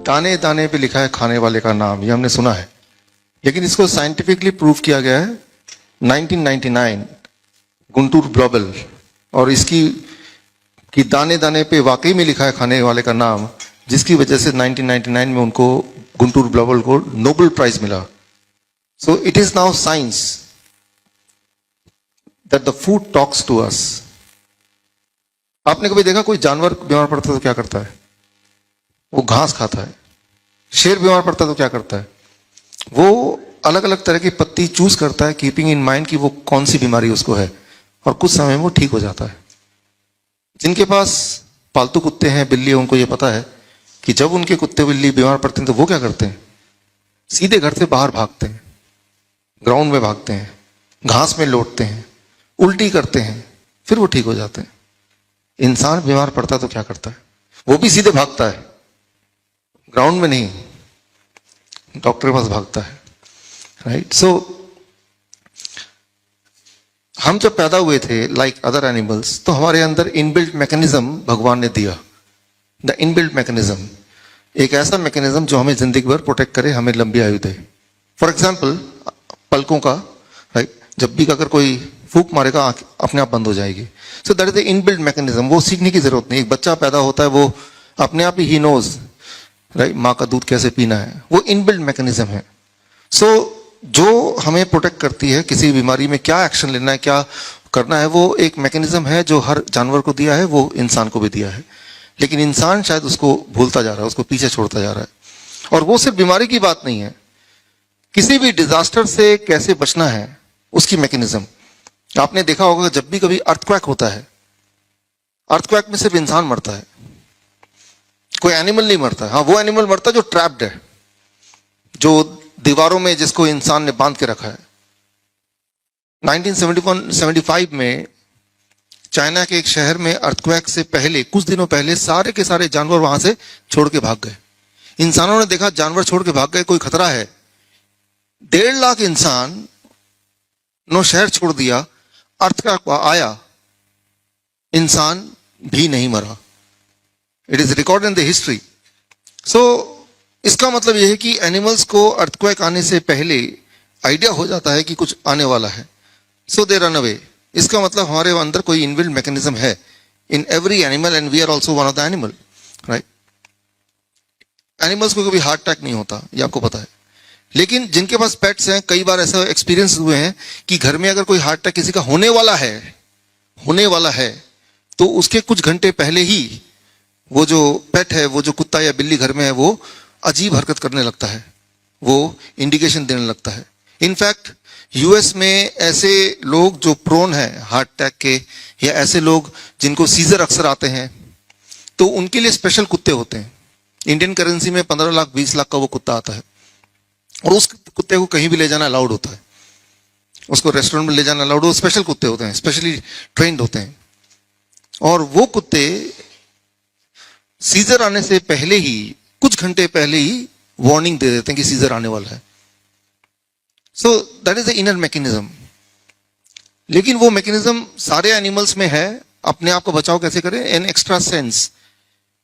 दाने दाने पे लिखा है खाने वाले का नाम, ये हमने सुना है, लेकिन इसको साइंटिफिकली प्रूव किया गया है 1999 गुंटूर ग्लोबल, और इसकी कि दाने दाने पे वाकई में लिखा है खाने वाले का नाम, जिसकी वजह से 1999 में उनको गुंटूर ग्लोबल को नोबेल प्राइज मिला। So it is now science that the food talks to us. आपने कभी देखा कोई जानवर बीमार पड़ता है तो क्या करता है? वो घास खाता है। शेर बीमार पड़ता है तो क्या करता है? वो अलग अलग तरह की पत्ती चूज करता है, कीपिंग इन माइंड कि वो कौन सी बीमारी उसको है, और कुछ समय में वो ठीक हो जाता है। जिनके पास पालतू कुत्ते हैं, बिल्ली है, उनको ये पता है कि जब उनके कुत्ते बिल्ली बीमार पड़ते हैं तो वो क्या करते हैं? सीधे घर से बाहर भागते हैं, ग्राउंड में भागते हैं, घास में लौटते हैं, उल्टी करते हैं, फिर वो ठीक हो जाते हैं। इंसान बीमार पड़ता है तो क्या करता है? वो भी सीधे भागता है, ग्राउंड में नहीं, डॉक्टर के पास भागता है, राइट? सो हम जब पैदा हुए थे लाइक अदर एनिमल्स, तो हमारे अंदर इनबिल्ट मैकेनिज्म भगवान ने दिया। द इनबिल्ट मैकेनिज्म, एक ऐसा मैकेनिज्म जो हमें जिंदगी भर प्रोटेक्ट करे, हमें लंबी आयु दे। फॉर एग्जाम्पल पलकों का, राइट? जब भी अगर कोई फूंक मारेगा आंख अपने आप बंद हो जाएगी। So that is the inbuilt mechanism. वो सीखने की जरूरत नहीं। एक बच्चा पैदा होता है, वो अपने आप ही नोज, राइट, माँ का दूध कैसे पीना है, वो इनबिल्ट मैकेनिज्म है। सो जो हमें प्रोटेक्ट करती है, किसी बीमारी में क्या एक्शन लेना है, क्या करना है, वो एक मैकेनिज्म है जो हर जानवर को दिया है, वो इंसान को भी दिया है। लेकिन इंसान शायद उसको भूलता जा रहा है, उसको पीछे छोड़ता जा रहा है। और वो सिर्फ बीमारी की बात नहीं है, किसी भी डिजास्टर से कैसे बचना है उसकी मैकेनिज्म। आपने देखा होगा जब भी कभी अर्थक्वेक होता है, अर्थक्वेक में सिर्फ इंसान मरता है, कोई एनिमल नहीं मरता। हाँ, वो एनिमल मरता है जो ट्रैप्ड है, जो दीवारों में जिसको इंसान ने बांध के रखा है। 1975 में चाइना के एक शहर में अर्थक्वेक से पहले, कुछ दिनों पहले, सारे के सारे जानवर वहां से छोड़ के भाग गए। इंसानों ने देखा जानवर छोड़ के भाग गए, कोई खतरा है। 1.5 लाख इंसान नो शहर छोड़ दिया, अर्थक्वेक आया, इंसान भी नहीं मरा। It is record in the history. So इसका मतलब यह है कि एनिमल्स को अर्थक्वेक आने से पहले आइडिया हो जाता है कि कुछ आने वाला है, सो दे रन अवे। इसका मतलब हमारे अंदर कोई इनबिल्ट मैकेनिज्म है in every animal, and we are also one of the animal, right? Animals को कभी हार्ट अटैक नहीं होता, ये आपको पता है। लेकिन जिनके पास पेट्स हैं, कई बार ऐसा एक्सपीरियंस हुए हैं कि घर में अगर कोई हार्ट अटैक किसी का होने वाला है, तो उसके कुछ घंटे पहले ही वो जो पेट है, वो जो कुत्ता या बिल्ली घर में है, वो अजीब हरकत करने लगता है, वो इंडिकेशन देने लगता है। इनफैक्ट यूएस में ऐसे लोग जो प्रोन है हार्ट अटैक के, या ऐसे लोग जिनको सीजर अक्सर आते हैं, तो उनके लिए स्पेशल कुत्ते होते हैं। इंडियन करेंसी में 15 लाख 20 लाख का वो कुत्ता आता है, और उस कुत्ते को कहीं भी ले जाना अलाउड होता है, उसको रेस्टोरेंट में ले जाना अलाउड हो। स्पेशल कुत्ते होते हैं, स्पेशली ट्रेंड होते हैं, और वो कुत्ते सीजर आने से पहले ही, कुछ घंटे पहले ही वार्निंग दे देते हैं कि सीजर आने वाला है। So that is the inner mechanism. लेकिन वो मैकेनिज्म सारे एनिमल्स में है। अपने आप को बचाव कैसे करें? An extra sense,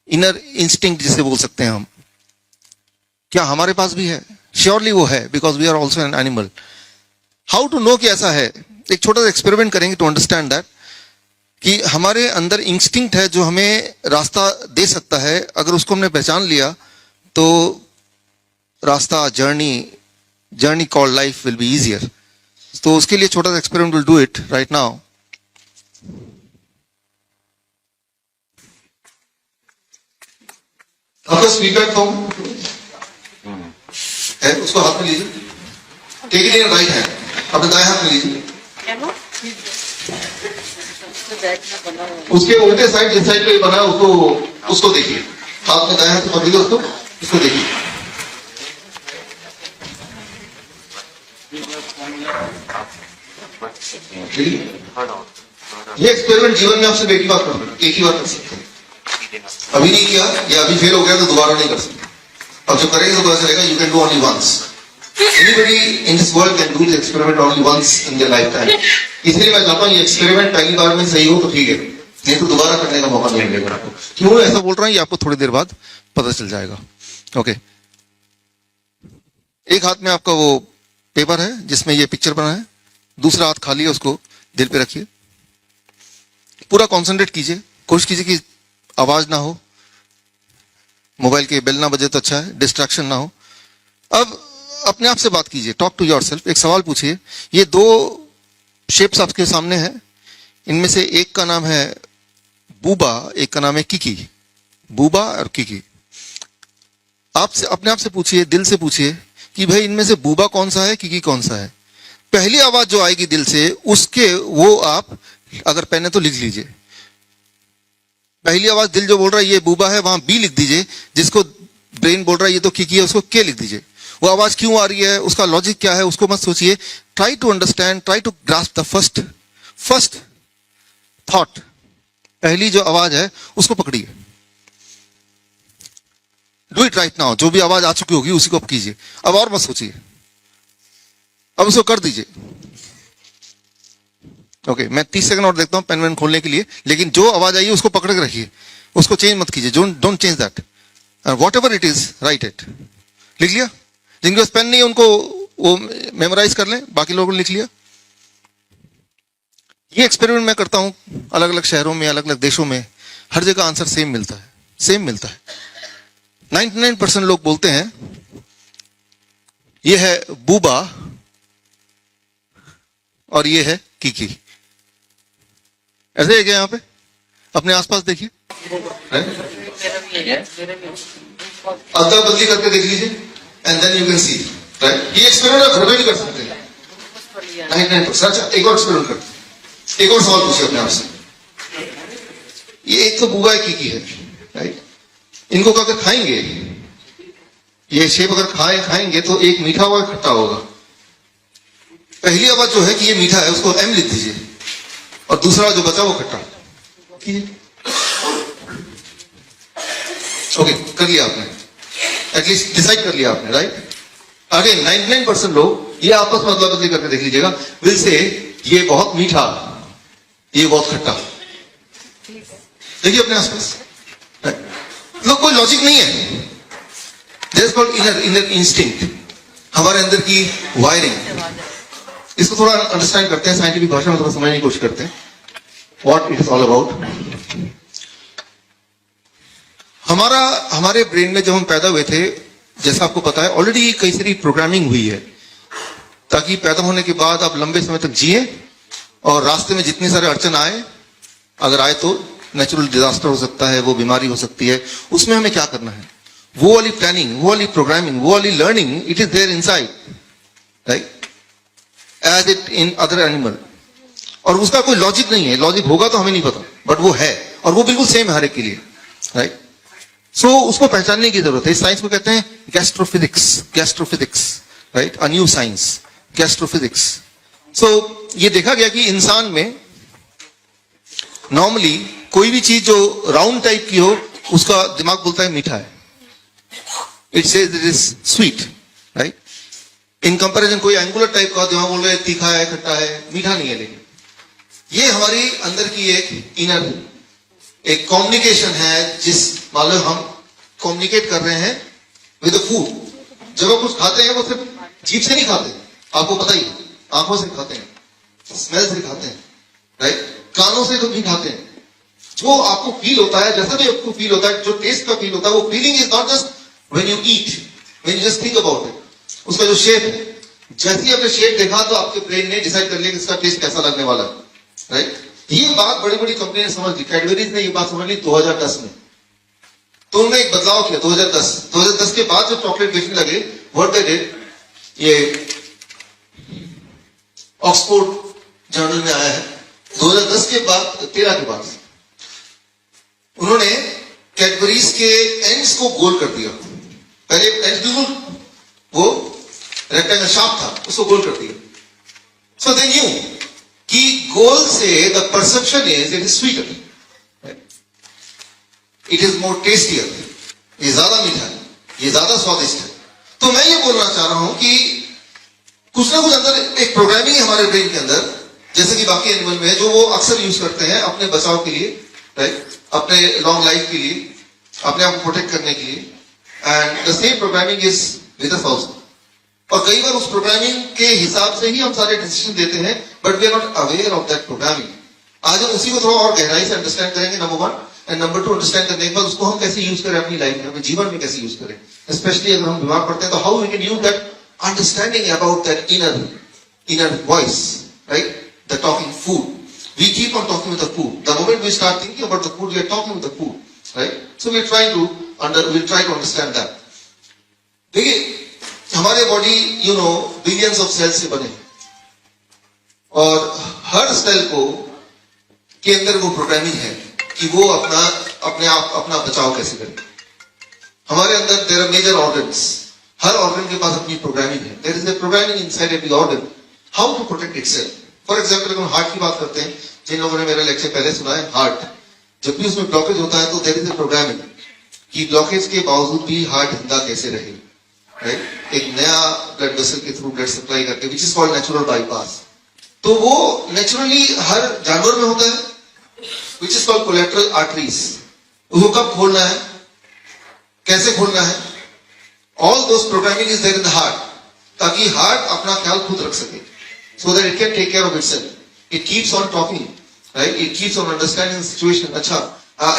inner instinct जिसे बोल सकते हैं हम, क्या हमारे पास भी है? श्योरली वो है, because we are also an animal. How to know कि ऐसा है? एक छोटा सा एक्सपेरिमेंट करेंगे टू अंडरस्टैंड दैट, कि हमारे अंदर इंस्टिंक्ट है जो हमें रास्ता दे सकता है। अगर उसको हमने पहचान लिया तो रास्ता, journey called life will be easier. तो उसके लिए छोटा सा experiment will do it right now. आपका स्पीकर फोन है, उसको हाथ में लीजिए, take it in right hand, अपने दाएं हाथ में लीजिए। उसके उल्टे साइड, जिस साइड पे बना है उसको देखिए, हाथ में दाएं हाथ में पकड़िए उसको देखिए। ये एक्सपेरिमेंट जीवन में आपसे एक ही बार कर सकते हैं। अभी नहीं किया या अभी फेल हो गया तो दोबारा नहीं कर सकते। अब जो करेंगे तो पता चलेगा you can do only once. Anybody in this world can do the experiment only once in their lifetime. इसलिए मैं चाहता हूँ ये एक्सपेरिमेंट पहली बार में सही हो तो ठीक है, नहीं तो दोबारा करने का मौका नहीं मिलेगा आपको। क्यों ऐसा बोल रहा हूँ ये आपको थोड़ी देर बाद पता चल जाएगा। ओके, एक हाथ में आपका वो पेपर है जिसमें ये पिक्चर बना है, दूसरा हाथ खाली है, उसको दिल पे रखिए, पूरा कंसंट्रेट कीजिए, कोशिश कीजिए कि आवाज ना हो, मोबाइल के बेल ना बजे तो अच्छा है, डिस्ट्रैक्शन ना हो। अब अपने आप से बात कीजिए, टॉक टू योरसेल्फ, एक सवाल पूछिए। ये दो शेप्स आपके सामने हैं, इनमें से एक का नाम है बूबा, एक का नाम है किकी। बूबा और किकी, आपसे अपने आप से पूछिए, दिल से पूछिए कि भाई इनमें से बूबा कौन सा है, किकी कौन सा है। पहली आवाज जो आएगी दिल से, उसके वो आप अगर पेन है तो लिख लीजिए। पहली आवाज दिल जो बोल रहा है ये बूबा है, वहां बी लिख दीजिए, जिसको ब्रेन बोल रहा है ये तो किकी है, उसको के लिख दीजिए। वो आवाज क्यों आ रही है, उसका लॉजिक क्या है, उसको मत सोचिए। Try to understand, try to grasp the first thought. पहली जो आवाज है उसको पकड़िए। Do it right now. जो भी आवाज आ चुकी होगी उसी को अब कीजिए, अब और मत सोचिए, अब उसको कर दीजिए। ओके, मैं 30 सेकंड और देखता हूं पेन वेन खोलने के लिए, लेकिन जो आवाज आई है उसको पकड़ के रखिए, उसको चेंज मत कीजिए। Don't change that, what ever it is right it. लिख लिया? जिनके पास पेन नहीं है उनको वो मेमोराइज कर लें, बाकी लोगों ने लिख लिया। ये एक्सपेरिमेंट मैं करता हूं अलग अलग शहरों में, अलग अलग देशों में, हर जगह आंसर सेम मिलता है, सेम मिलता है। 99% लोग बोलते हैं ये है बूबा और ये है किकी। ऐसे है क्या? यहां पे अपने आसपास देखिए, अदला बदली करके देख लीजिए, and then you can see, right. ये एक्सपेरिमेंट आप घर में भी कर सकते हैं। 99%। अच्छा, एक और एक्सपेरिमेंट करते हैं, एक और सवाल पूछिए अपने आप से। ये एक तो बूबा है, किकी है, राइट। इनको अगर खाएंगे, ये शेप अगर खाएंगे तो एक मीठा होगा, खट्टा होगा। पहली आवाज जो है कि ये मीठा है, उसको एम लिख दीजिए, और दूसरा जो बचा वो खट्टा। ओके, कर लिया आपने, एटलीस्ट डिसाइड कर लिया आपने, राइट। अगेन 99% लोग ये आपस में अदला बदली करके देख लीजिएगा, विल से ये बहुत मीठा, ये बहुत खट्टा। देखिए अपने आसपास, लोग कोई लॉजिक नहीं है। That's called inner instinct, हमारे अंदर की वायरिंग। इसको थोड़ा अंडरस्टैंड करते हैं, साइंटिफिक भाषा में थोड़ा समझने की कोशिश करते हैं, what it is all about. हमारे ब्रेन में जब हम पैदा हुए थे, जैसा आपको पता है ऑलरेडी कई सारी प्रोग्रामिंग हुई है, ताकि पैदा होने के बाद आप लंबे समय तक जिए, और रास्ते में जितने सारे अड़चन आए, अगर आए तो नेचुरल डिजास्टर हो सकता है, वो बीमारी हो सकती है, उसमें हमें क्या करना है, वो वाली प्लानिंग, वो वाली प्रोग्रामिंग, वो वाली learning, it is there inside, right, as it in other animal. और उसका कोई लॉजिक नहीं है, लॉजिक होगा तो हमें नहीं पता, बट वो है, और वो बिल्कुल सेम है हर एक के लिए, राइट। सो उसको पहचानने की जरूरत है। इस साइंस को कहते हैं गैस्ट्रोफिजिक्स, राइट, अ न्यू साइंस, गैस्ट्रोफिजिक्स। सो ये देखा गया कि इंसान में नॉर्मली कोई भी चीज जो राउंड टाइप की हो, उसका दिमाग बोलता है मीठा है, it says it is sweet, right. In comparison कोई एंगुलर टाइप का दिमाग बोल रहा है तीखा है, खट्टा है, मीठा नहीं है। लेकिन ये हमारी अंदर की एक इनर एक कम्युनिकेशन है, जिस मालूम हम कम्युनिकेट कर रहे हैं विद द फूड। जब आप कुछ खाते हैं वो सिर्फ जीभ से नहीं खाते, आपको पता ही, आंखों से खाते हैं, स्मेल से खाते हैं, राइट, कानों से तो भी खाते हैं। जो आपको फील होता है, जैसा भी आपको फील होता है, जो टेस्ट का फील होता है, वो feeling is not just when you eat, when you just think about it. उसका जो शेप है, जैसे ही आपने शेप देखा तो आपके ब्रेन ने डिसाइड कर लिया कि इसका टेस्ट कैसा लगने वाला है, राइट। ये बात बड़ी बड़ी कंपनी ने समझ ली, कैडबरीज ने ये बात समझ ली 2010 में। तो उन्होंने एक बदलाव किया 2010 के बाद जब चॉकलेट बेचने लगे, व्हाट दे डिड, ये ऑक्सफोर्ड जर्नल में आया है 2010 के बाद, 13 के बाद उन्होंने कैडबरीज के एंड्स को गोल कर दिया। पहले एंड्स बिल्कुल वो रेक्टेंगल शार्प था, उसको गोल कर दिया। सो दे न्यू कि गोल से the perception is it is sweeter, it is more tastier, ये ज्यादा मीठा है, ये ज्यादा स्वादिष्ट है। तो मैं ये बोलना चाह रहा हूं कि कुछ ना कुछ अंदर एक प्रोग्रामिंग है हमारे ब्रेन के अंदर, जैसे कि बाकी एनिमल में है, जो वो अक्सर यूज करते हैं अपने बचाव के लिए, राइट, अपने लॉन्ग लाइफ के लिए, अपने आप को प्रोटेक्ट करने के लिए। And the same programming is with us also. और कई बार उस प्रोग्रामिंग के हिसाब से ही हम सारे डिसीजन देते हैं, but we are not aware of that programming. आज हम उसी को थोड़ा और गहराई से अंडरस्टैंड करेंगे, number one, and number two, understand करने के बाद उसको हम कैसे यूज करें अपनी लाइफ में, अपने जीवन में कैसे यूज करें। स्पेशली अगर हम बीमार पड़ते हैं तो how we can use that understanding about that inner voice, right, the talking food. We keep on talking with the food. The moment we start thinking about the food, we are talking with the food, right? So we'll try to understand that. देखिए, हमारे body billions of sales से बने और हर cell को के अंदर वो programming है कि वो अपना बचाव कैसे करे। हमारे अंदर देयर आर मेजर ऑर्गन्स, हर ऑर्गन के पास अपनी प्रोग्रामिंग है। There is a programming inside every organ how to protect itself. For example अगर हम हार्ट की बात करते हैं, जिन लोगों ने मेरा लेक्चर पहले सुना है, हार्ट जब भी उसमें ब्लॉकेज होता है तो देयर इज अ प्रोग्रामिंग कि ब्लॉकेज के बावजूद भी हार्ट जिंदा कैसे रहे, राइट, एक नया ब्लड वेसल के थ्रू ब्लड सप्लाई करके, which is called natural bypass. तो वो नेचुरली हर जानवर में होता है, which is called collateral arteries. उसको कब खोलना है, कैसे खोलना है, all those programming is there in the heart, ताकि हार्ट अपना ख्याल खुद रख सके, so that it can take care of itself. It keeps on talking, right? It keeps on understanding the situation. अच्छा,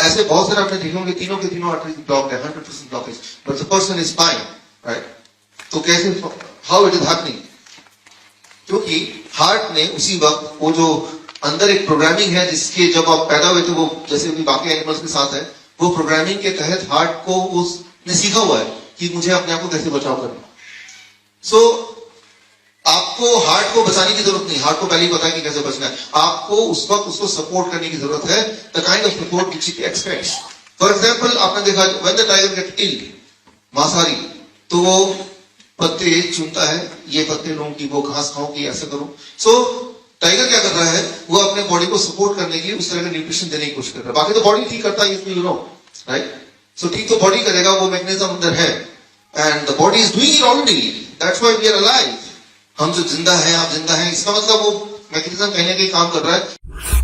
ऐसे बहुत सारे आपने देखे होंगे तीनों के तीनों आर्टरीज ब्लॉक है, 100% blockage, but the person is fine, right? तो कैसे, how it is happening? क्योंकि हार्ट ने उसी वक्त वो जो अंदर एक प्रोग्रामिंग है जिसके जब आप पैदा हुए थे, वो जैसे भी बाकी एनिमल्स के साथ है, वो प्रोग्रामिंग के तहत हार्ट को उसने सीखा हुआ है कि मुझे अपने आप को कैसे बचाव करना। सो आपको हार्ट को बचाने की जरूरत नहीं, हार्ट को पहले ही पता है कि कैसे बचना है, आपको उस वक्त उसको सपोर्ट करने की जरूरत है, the kind of support which it expects. For example आपने देखा when the tiger get ill, मांसाहारी, तो वो पत्ते चुनता है, ये पत्ते लूं कि वो घास खाऊं कि ऐसे करूं। सो टाइगर क्या कर रहा है, वो अपने बॉडी को सपोर्ट करने के लिए उस तरह का न्यूट्रिशन देने की कोशिश कर रहा है। बाकी तो बॉडी ठीक करता है, यू नो, राइट। सो ठीक तो बॉडी करेगा, वो मैकेनिज्म अंदर है, and the body is doing it already, that's why we are alive. हम जो जिंदा हैं, आप जिंदा हैं, इसका मतलब वो मैकेनिज्म कहीं ना कहीं काम कर रहा है।